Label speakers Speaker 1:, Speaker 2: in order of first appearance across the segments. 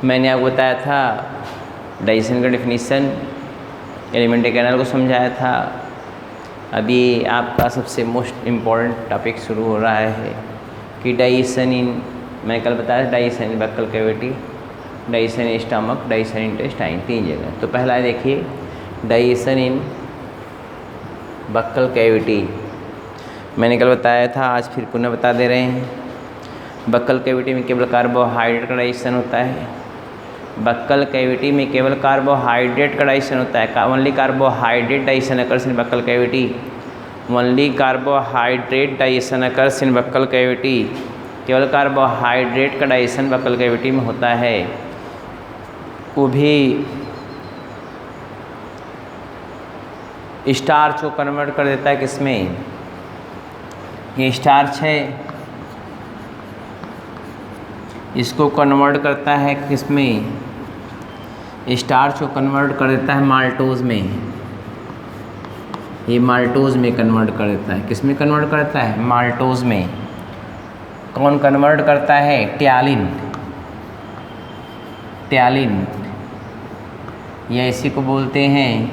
Speaker 1: मैंने आपको बताया था डाइजेशन का डेफिनेशन, एलिमेंट्री कैनाल को समझाया था। अभी आपका सबसे मोस्ट इम्पॉर्टेंट टॉपिक शुरू हो रहा है कि डाइजेशन इन, मैंने कल बताया था digestion in buccal cavity, digestion in stomach, digestion in intestine, 3 जगह। तो पहला देखिए डाइजेशन इन बक्कल कैविटी, मैंने कल बताया था, आज फिर पुनः बता दे रहे हैं। बक्कल कैविटी में केवल कार्बोहाइड्रेट का डाइजेशन होता है। बक्कल कैविटी में केवल कार्बोहाइड्रेट का डाइजेशन होता है। ओनली कार्बोहाइड्रेट डाइजेशन अकर्स इन buccal cavity. Only carbohydrate digestion occurs इन बक्कल कैविटी। केवल कार्बोहाइड्रेट का डाइजेशन बक्कल कैविटी में होता है। वो भी स्टार्च को कन्वर्ट कर देता है किसमें, ये स्टार्च है, इसको कन्वर्ट करता है किसमें, स्टार्च को कन्वर्ट कर देता है माल्टोज में। ये माल्टोज में कन्वर्ट कर देता है। किस में कन्वर्ट करता है, माल्टोज में। कौन कन्वर्ट करता है, ट्यालिन। ट्यालिन या इसी को बोलते हैं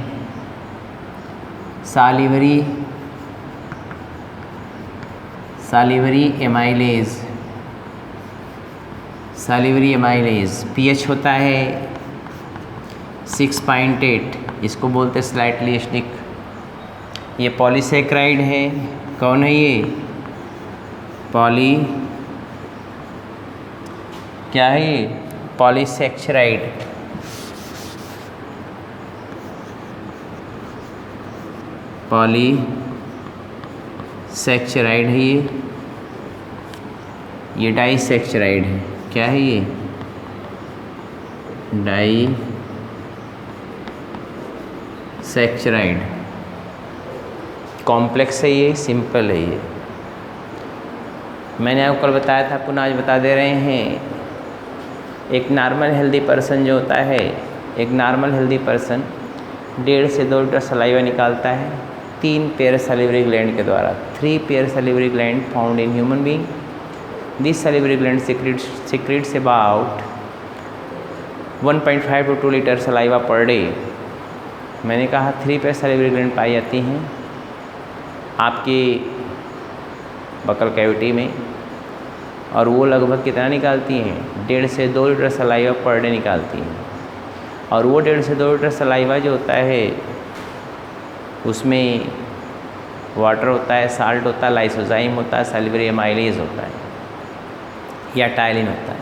Speaker 1: सालिवरी एमाइलेज। सालिवरी एमाइलेज पीएच होता है 6.8, इसको बोलते हैं स्लाइटली एसिडिक। ये पॉलीसेक्राइड है। कौन है ये, क्या है ये, पॉलीसेक्राइड। पॉलीसेक्राइड है ये डाइसेक्राइड है। क्या है ये, डाइसेक्राइड। कॉम्प्लेक्स है ये, सिंपल है ये। मैंने आपको कल बताया था, पुनः आज बता दे रहे हैं। एक नॉर्मल हेल्दी पर्सन जो होता है, एक नॉर्मल हेल्दी पर्सन 1.5 से 2 लीटर सलाइवा निकालता है 3 पेयर सैलिवरी ग्लैंड के द्वारा। 3 pair salivary gland found in human being. This salivary gland secretes about 1.5 to 2 litre saliva per day. मैंने कहा 3 पेयर सैलिवरी ग्लैंड पाई जाती हैं आपकी बक्कल कैविटी में, और वो लगभग कितना निकालती हैं, 1.5 से 2 लीटर सलाइवा पर डे निकालती हैं। और वो 1.5 से 2 लीटर सलाइवा जो होता है उसमें वाटर होता है, साल्ट होता है, लाइसोजाइम होता है, सैलिवरी एमाइलेज होता है या टायलिन होता है।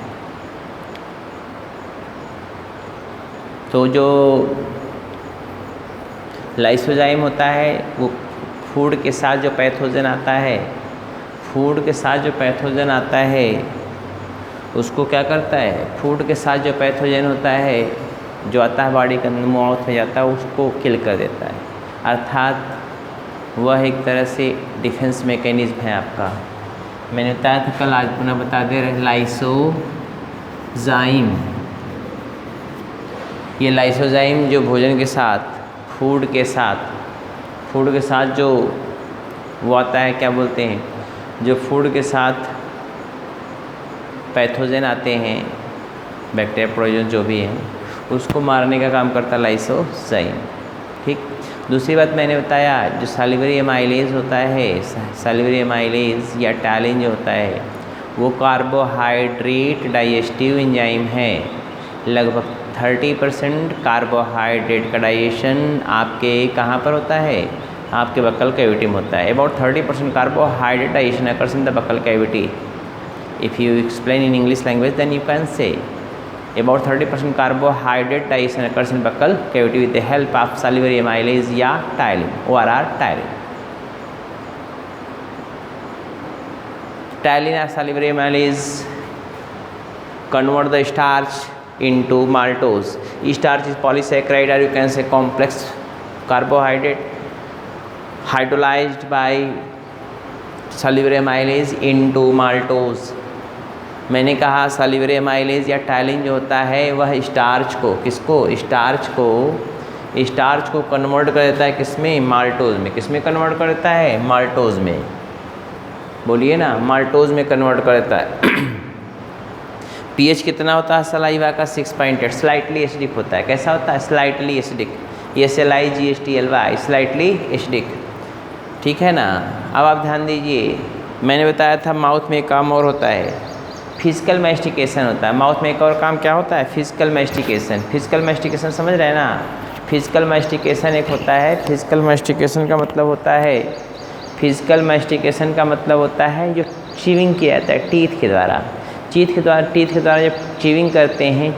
Speaker 1: तो जो लाइसोजाइम होता है वो फूड के साथ जो पैथोजन आता है, फूड के साथ जो पैथोजन आता है उसको क्या करता है, फूड के साथ जो पैथोजन होता है जो आता है बॉडी के अंदर, माउथ में जाता है, उसको किल कर देता है। अर्थात वह एक तरह से डिफेंस मैकेनिज्म है आपका। मैंने बताया था कल, आज पुनः बता दे रहे, लाइसोजाइम। ये लाइसोजाइम जो भोजन के साथ, फूड के साथ जो वो आता है, क्या बोलते हैं, जो फूड के साथ पैथोजन आते हैं, बैक्टीरिया प्रोटोजन जो भी हैं, उसको मारने का काम करता है लाइसोजाइम। ठीक। दूसरी बात मैंने बताया, जो सैलिवरी एमाइलेज होता है, सैलिवरी एमाइलेज या टैलिन जो होता है वो कार्बोहाइड्रेट डाइजेस्टिव एंजाइम है। लगभग 30% कार्बोहाइड्रेट का डाइजेशन आपके कहाँ पर होता है, आपके बक्कल कैविटी में होता है। About 30% carbohydrate digestion occurs in the buccal cavity. If you explain in English language, then you can say about 30% carbohydrate digestion occurs in buccal cavity with the help of salivary amylase या ptyalin, ORR ptyalin. Tyline or salivary amylase convert the starch into maltose. Starch is polysaccharide or you can say complex carbohydrate hydrolyzed by salivary amylase into maltose. मैंने कहा salivary amylase या ptyalin जो होता है वह starch को, किसको, starch को कन्वर्ट कर देता है किसमें, माल्टोज में। किसमें कन्वर्ट कर देता है, माल्टोज में। बोलिए ना, माल्टोज में कन्वर्ट कर देता है। पीएच कितना होता है सलाइवा का 6.8, स्लाइटली एसिडिक होता है। कैसा होता है? Slightly acidic, SLIGSTLY, slightly acidic, ठीक है ना। अब आप ध्यान दीजिए, मैंने बताया था माउथ में एक काम और होता है, फिजिकल मैस्टिकेशन होता है। माउथ में एक और काम क्या होता है? Physical mastication. फिजिकल मैस्टिकेशन समझ रहे हैं ना? फिजिकल मैस्टिकेशन एक होता है, फिजिकल मैस्टिकेशन का मतलब होता है, फिजिकल मैस्टिकेशन का मतलब होता है जो च्यूइंग किया जाता है टीथ के द्वारा। टीथ के द्वारा जब च्यूइंग करते हैं,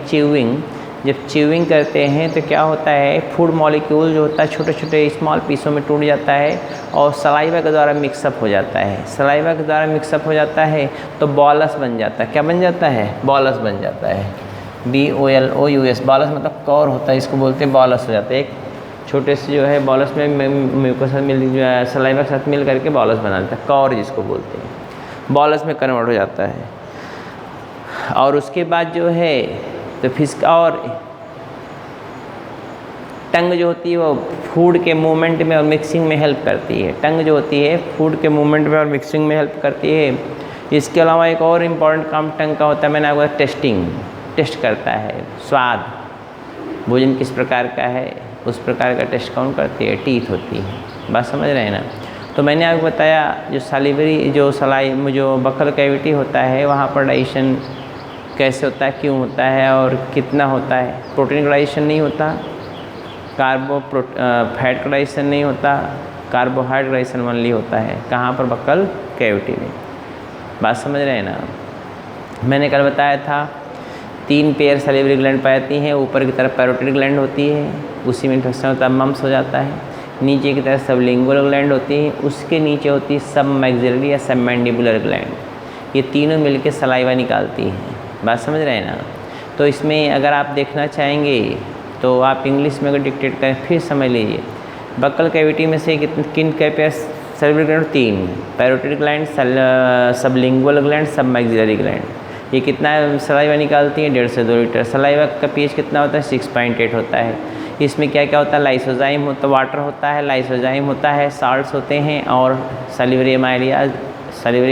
Speaker 1: जब च्यूइंग करते हैं तो क्या होता है, फूड मॉलिक्यूल जो होता है छोटे छोटे स्मॉल पीसों में टूट जाता है और सलाइवा के द्वारा मिक्सअप हो जाता है। सलाइवा के द्वारा मिक्सअप हो जाता है तो बॉलस बन जाता है। क्या बन जाता है? बॉलस बन जाता है। BOLOUS, बॉलस मतलब कौर होता है, इसको बोलते हैं बॉलस हो जाता है। एक छोटे से जो है बॉलस में म्यूकोसा मिल सलाइवा के साथ मिल करके बॉलस बना देता है, कौर जिसको बोलते हैं, बॉलस में कन्वर्ट हो जाता है। और उसके बाद जो है तो और टंग जो होती है वो फूड के मूवमेंट में और मिक्सिंग में हेल्प करती है। टंग जो होती है फूड के मूवमेंट में और मिक्सिंग में हेल्प करती है। इसके अलावा एक और इम्पॉर्टेंट काम टंग का होता है, मैंने आपको टेस्टिंग, टेस्ट करता है स्वाद, भोजन किस प्रकार का है उस प्रकार का टेस्ट कौन करती है? टीथ होती है। बात समझ रहे हैं ना? तो मैंने आपको बताया जो सालिवरी जो बक्कल कैविटी होता है वहाँ पर डाइजेशन कैसे होता है, क्यों होता है और कितना होता है। प्रोटीन का डाइजेशन नहीं होता, फैट का डाइजेशन नहीं होता, कार्बोहाइड्रेट डाइजेशन ओनली होता है। कहाँ पर? बक्कल कैविटी में। बात समझ रहे हैं ना? मैंने कल बताया था 3 पेयर सैलिवरी ग्लैंड पाई जाती हैं। ऊपर की तरफ पैरोटिड ग्लैंड होती है, उसी में इन्फेक्शन होता है, मम्स हो जाता है। नीचे की तरफ सबलिंगुअल ग्लैंड होती है, उसके नीचे होती है सब मैक्सिलरी या सब मैंडिबुलर ग्लैंड। ये तीनों मिलकर सलाइवा निकालती हैं। बात समझ रहे हैं ना? तो इसमें अगर आप देखना चाहेंगे तो आप इंग्लिश में अगर डिक्टेट करें फिर समझ लीजिए। बक्कल कैविटी में से किन के pair salivary gland? 3, parotid gland, sublingual gland, सब मैक्सिलरी ग्लैंड। ये कितना सलाइवा निकालती है? 1.5 से 2 लीटर। सलाइवा का पीएच कितना होता है? 6.8 होता है। इसमें क्या क्या होता है? लाइसोजाइम होता है, वाटर होता है, लाइसोजाइम होता है, साल्ट्स होते हैं और सैलिवरी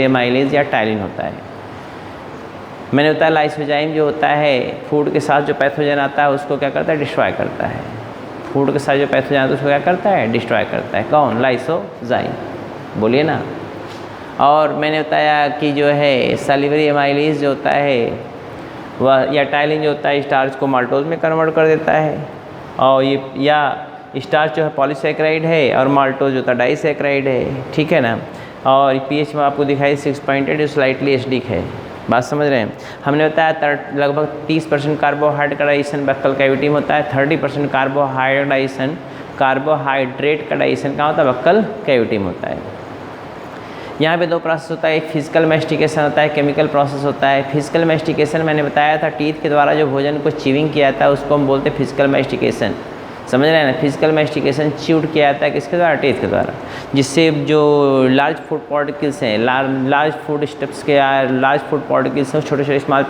Speaker 1: एमाइलेज या टाइलिन होता है। मैंने बताया लाइसोजाइम जो होता है फूड के साथ जो पैथोजन आता है उसको क्या करता है? डिस्ट्रॉय करता है। फूड के साथ जो पैथोजन आता है उसको क्या करता है? डिस्ट्रॉय करता है। कौन? लाइसोजाइम, बोलिए ना। और मैंने बताया कि जो है सैलिवरी एमाइलेज जो होता है वह या टाइलिन जो होता है स्टार्च को माल्टोज में कन्वर्ट कर देता है। और ये या स्टार्च जो है पॉलीसैकेराइड है और माल्टोज जो होता है डाइसैकेराइड है, ठीक है ना। और पीएच में आपको दिखाई 6.8 जो स्लाइटली एसिडिक है। बात समझ रहे हैं? हमने बताया लगभग 30% कार्बोहाइड्रेट का डाइजेशन बक्कल कैविटी में होता है, 30% कार्बोहाइड्रेट का डाइजेशन कहाँ होता है? बक्कल कैविटी में होता है। यहाँ पे 2 प्रोसेस होता है, एक फिजिकल मैस्टिकेशन होता है, केमिकल प्रोसेस होता है। फिजिकल मैस्टिकेशन मैंने बताया था टीथ के द्वारा जो भोजन को च्यूइंग किया जाता है उसको हम बोलते हैं फिजिकल मैस्टिकेशन। समझ रहे हैं ना? फिजिकल मैस्टिकेशन च्यूड किया जाता है किसके द्वारा? टीथ के द्वारा, जिससे जो लार्ज फूड पार्टिकल्स हैं, लार्ज फूड पार्टिकल्स हैं छोटे छोटे स्मॉल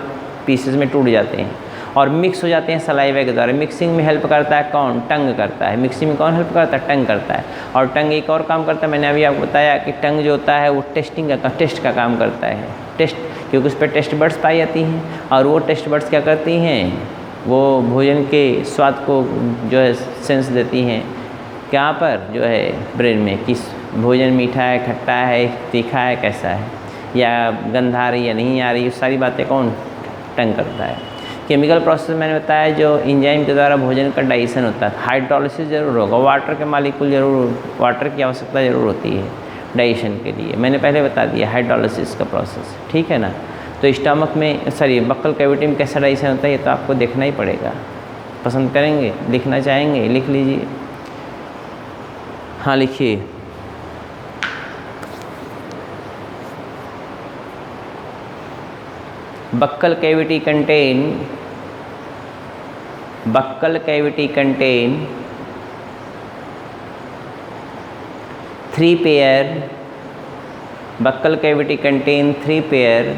Speaker 1: पीसेस में टूट जाते हैं और मिक्स हो जाते हैं सलाइवा के द्वारा। मिक्सिंग में हेल्प करता है कौन? टंग करता है। मिक्सिंग में कौन हेल्प करता है? टंग करता है। और टंग एक और काम करता है, मैंने अभी आपको बताया कि टंग जो होता है वो टेस्ट का काम करता है। टेस्ट, क्योंकि उस पर टेस्ट बड्स पाई जाती हैं और वो टेस्ट बड्स क्या करती हैं? वो भोजन के स्वाद को जो है सेंस देती हैं। कहाँ पर? जो है ब्रेन में, किस भोजन मीठा है, खट्टा है, तीखा है, कैसा है, या गंध आ रही है नहीं आ रही, सारी बातें कौन? टंग करता है। केमिकल प्रोसेस मैंने बताया जो एंजाइम के द्वारा भोजन का डाइजेशन होता है। हाइड्रोलिसिस जरूर होगा, वाटर के मॉलिक्यूल जरूर, वाटर की आवश्यकता जरूर होती है डाइजेशन के लिए। मैंने पहले बता दिया हाइड्रोलिसिस का प्रोसेस, ठीक है ना। तो स्टमक में बक्कल कैविटी में कैसा डाइजेशन होता है ये तो आपको देखना ही पड़ेगा। पसंद करेंगे, लिखना चाहेंगे, लिख लीजिए। हाँ लिखिए। Buccal cavity contain 3 pair, buccal cavity contain 3 pair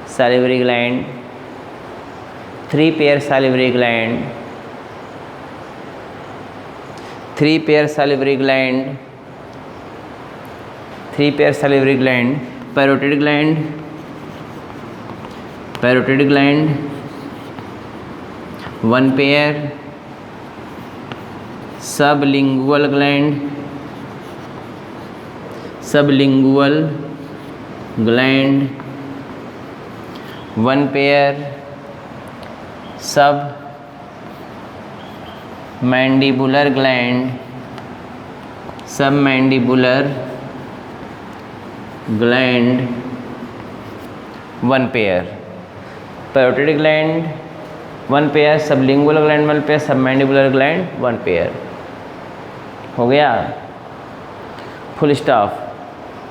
Speaker 1: salivary gland, 3 pair salivary gland, 3 pair salivary gland, 3 pair salivary gland, parotid gland, parotid gland 1 pair, sublingual gland 1 pair, submandibular gland 1 pair, parotid gland 1 pair, sublingual gland 1 pair, submandibular gland 1 pair. हो गया, full stop.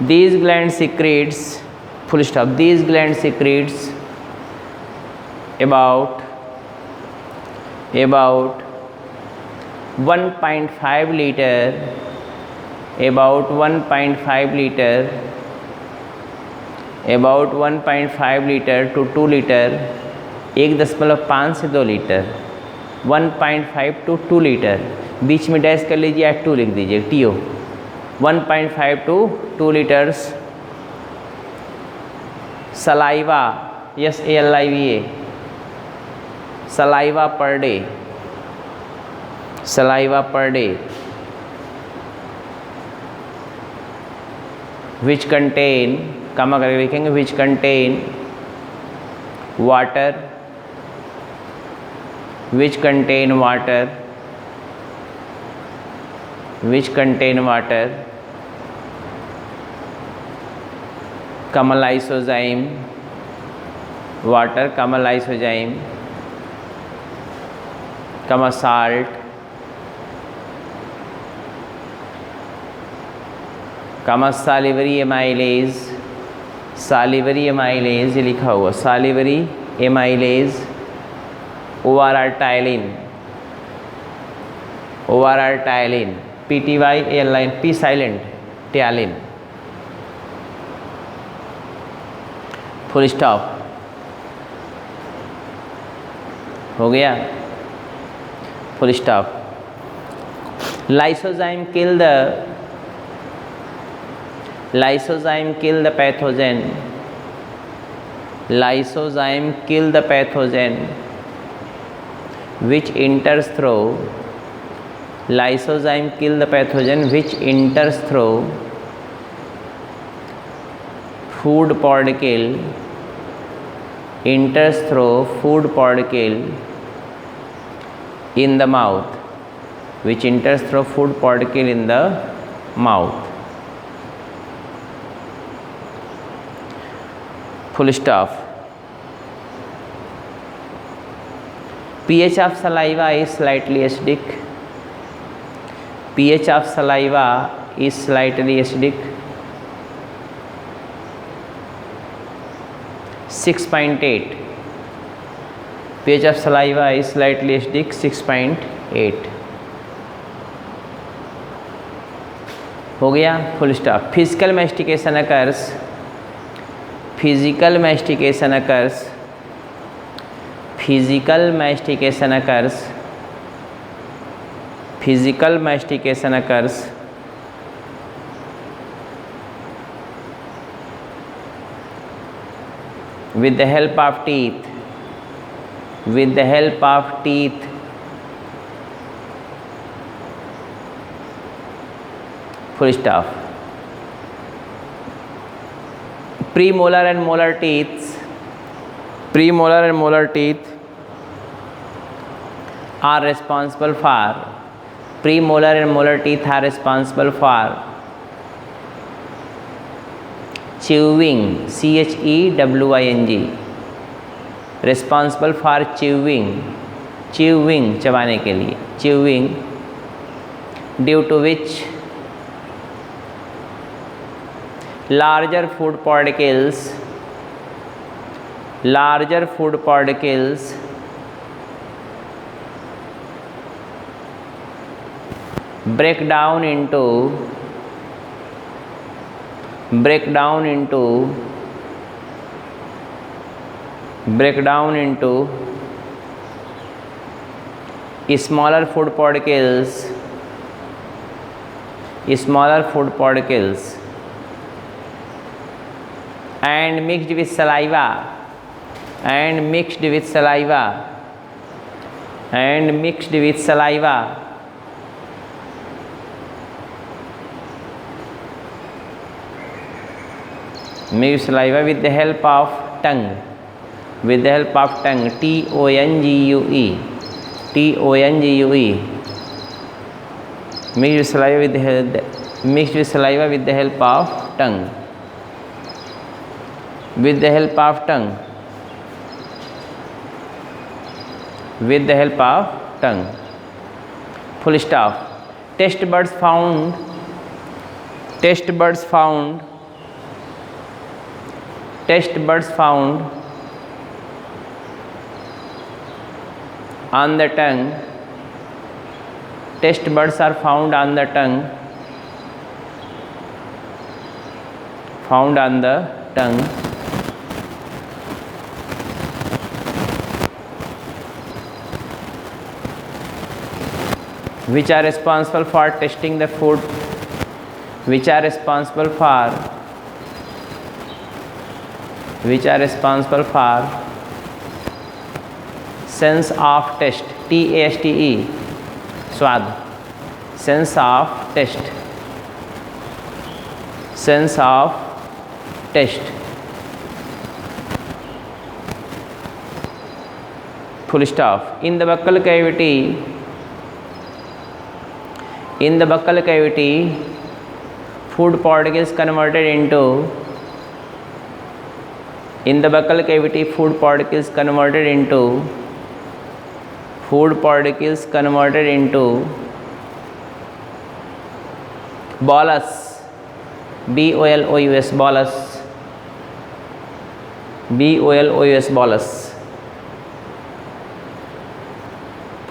Speaker 1: These gland secretes, full stop, these gland secretes about 1.5 liter, about 1.5 liter to 2 liter, 1.5 से 2 litre, 1.5 to 2 litre, बीच में dash कर लीजिए, 2 लिख दीजिए, TO 1.5 to 2 liters saliva, yes, ALIVA, saliva per day, which contain, कमा करके लिखेंगे, which contain water, comma lysozyme, water, comma lysozyme, comma salt, comma salivary amylase, ये लिखा हुआ salivary amylase, ORR tyline, PTY P silent, tyline, full stop. हो गया, full stop. lysozyme kill the pathogen, which enters through food particle, enters through food particle in the mouth, which enters through food particle in the mouth, full stop। pH of saliva is slightly acidic, 6.8, pH of saliva is slightly acidic, 6.8। हो गया, full stop. Physical mastication occurs with the help of teeth, full stop। premolar and molar teeth are responsible for chewing, CHEWING, responsible for chewing, चबाने के लिए, chewing, due to which larger food particles break down into smaller food particles and mixed with saliva and mixed with saliva, and mixed with saliva, mixed saliva with the help of tongue, with the help of tongue, T-O-N-G-U-E, T-O-N-G-U-E, mixed with saliva with the help, mixed with saliva with the help of tongue, with the help of tongue, with the help of tongue, full stop. Test buds found, test buds found, test buds found on the tongue, test buds are found on the tongue, found on the tongue, which are responsible for testing the food, which are responsible for, which are responsible for sense of taste, T-A-S-T-E, स्वाद, sense of taste, sense of taste, full stop. In the buccal cavity, in the buccal cavity, food particles converted into, in the buccal cavity, food particles converted into, food particles converted into bolus, B-O-L-O-U-S, bolus, B-O-L-O-U-S, bolus,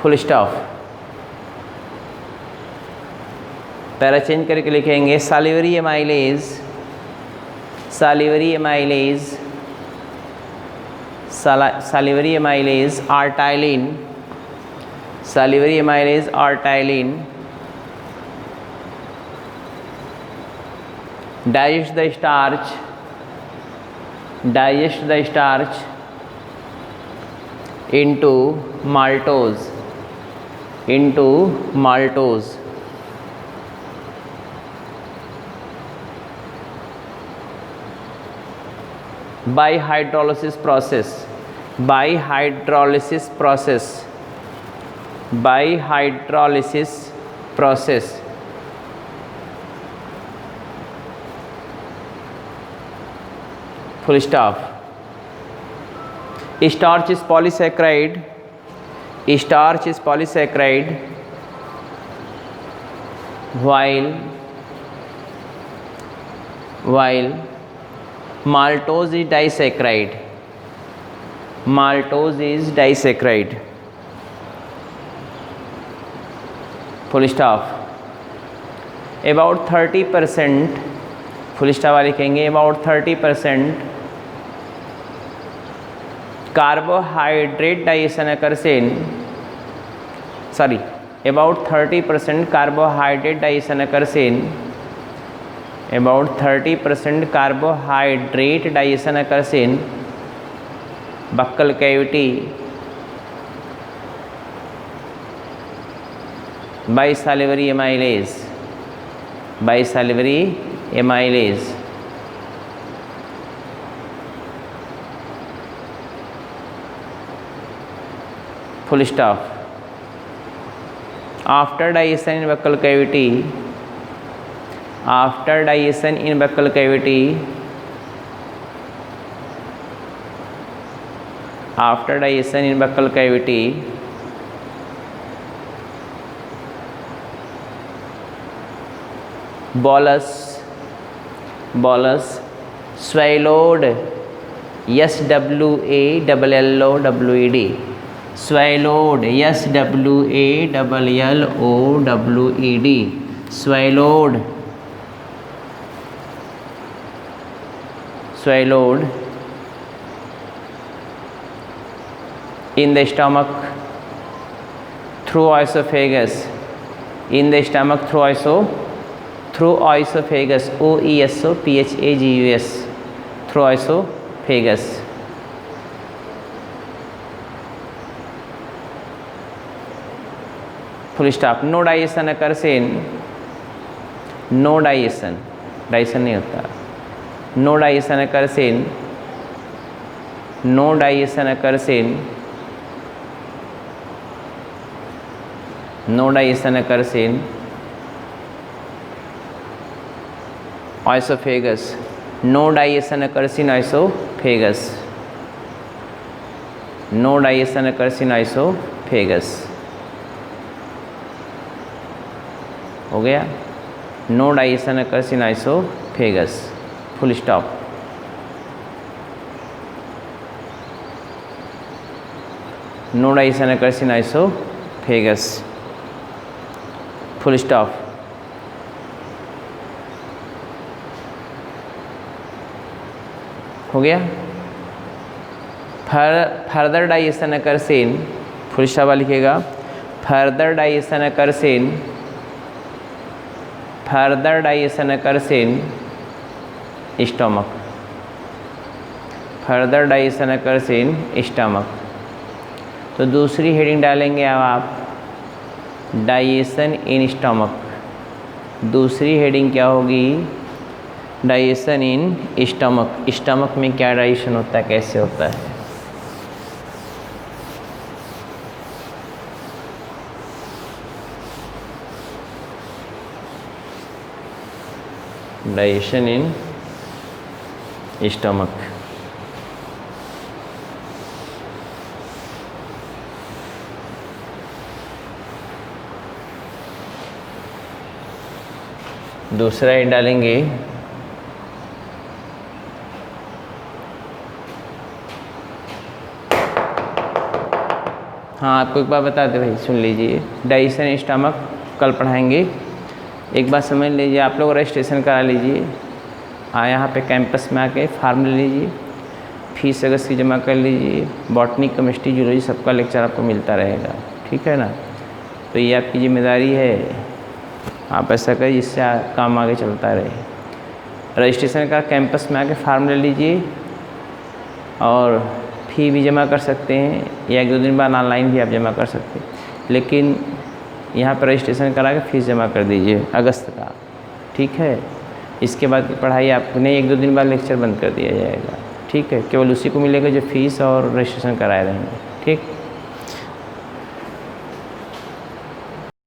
Speaker 1: full stop. Para change करके लिखेंगे salivary amylase, salivary amylase, salivary amylase R-tyline, salivary amylase R-tyline digest the starch, digest the starch into maltose, into maltose, by hydrolysis process, by hydrolysis process, by hydrolysis process, full stop. Starch is polysaccharide, starch is polysaccharide, while maltose is disaccharide, maltose is disaccharide, full stop. About 30%, full stop वाले लिखेंगे, about 30% carbohydrate digestion occurs in, sorry, about 30% carbohydrate digestion occurs in, about 30% carbohydrate digestion occurs in buccal cavity by salivary amylase, by salivary amylase. Full stop. After digestion in buccal cavity, after digestion in buccal cavity, after digestion in buccal cavity, bolus, bolus swallowed, S-W-A-L-L-O-W-E-D, swallowed, S-W-A-L-L-O-W-E-D, swallowed, swallowed in the stomach through esophagus, in the stomach through esophagus, O-E-S-O-P-H-A-G-U-S, through esophagus, full stop. No digestion occurs in, no digestion, digestion नहीं होता। No digestion occurs in, no digestion occurs in, no digestion occurs in esophagus, no digestion occurs in esophagus, no digestion occurs in esophagus, हो गया। no digestion occurs in esophagus, full stop। no digestion occurs in esophagus, full stop। हो गया। Further digestion occurs in, full stop लिखिएगा। Further digestion occurs in, further digestion occurs in stomach, further digestion occurs in stomach. तो दूसरी heading डालेंगे अब आप digestion in stomach. दूसरी heading क्या होगी? Digestion in stomach. स्टमक में क्या डाइजेशन होता है, कैसे होता है? Digestion in stomach. दूसरा ये डालेंगे हाँ, आपको एक बार बता दे भाई, सुन लीजिए। डाइजेशन स्टमक कल पढ़ाएंगे। एक बात समझ लीजिए, आप लोग रजिस्ट्रेशन करा लीजिए। यहाँ पे कैंपस में आके फॉर्म ले लीजिए, फीस अगस्त की जमा कर लीजिए। बॉटनी, केमिस्ट्री, जूलॉजी सबका लेक्चर आपको मिलता रहेगा, ठीक है ना? तो ये आपकी जिम्मेदारी है, आप ऐसा करिए जिससे काम आगे चलता रहे। रजिस्ट्रेशन का कैंपस में आके फॉर्म ले लीजिए और फ़ी भी जमा कर सकते हैं, या 1-2 दिन बाद ऑनलाइन भी आप जमा कर सकते हैं। लेकिन यहाँ पर रजिस्ट्रेशन करा के फ़ीस जमा कर दीजिए अगस्त का, ठीक है? इसके बाद की पढ़ाई आपको नहीं, 1-2 दिन बाद लेक्चर बंद कर दिया जाएगा, ठीक है? केवल उसी को मिलेगा जो फ़ीस और रजिस्ट्रेशन कराए रहेंगे, ठीक।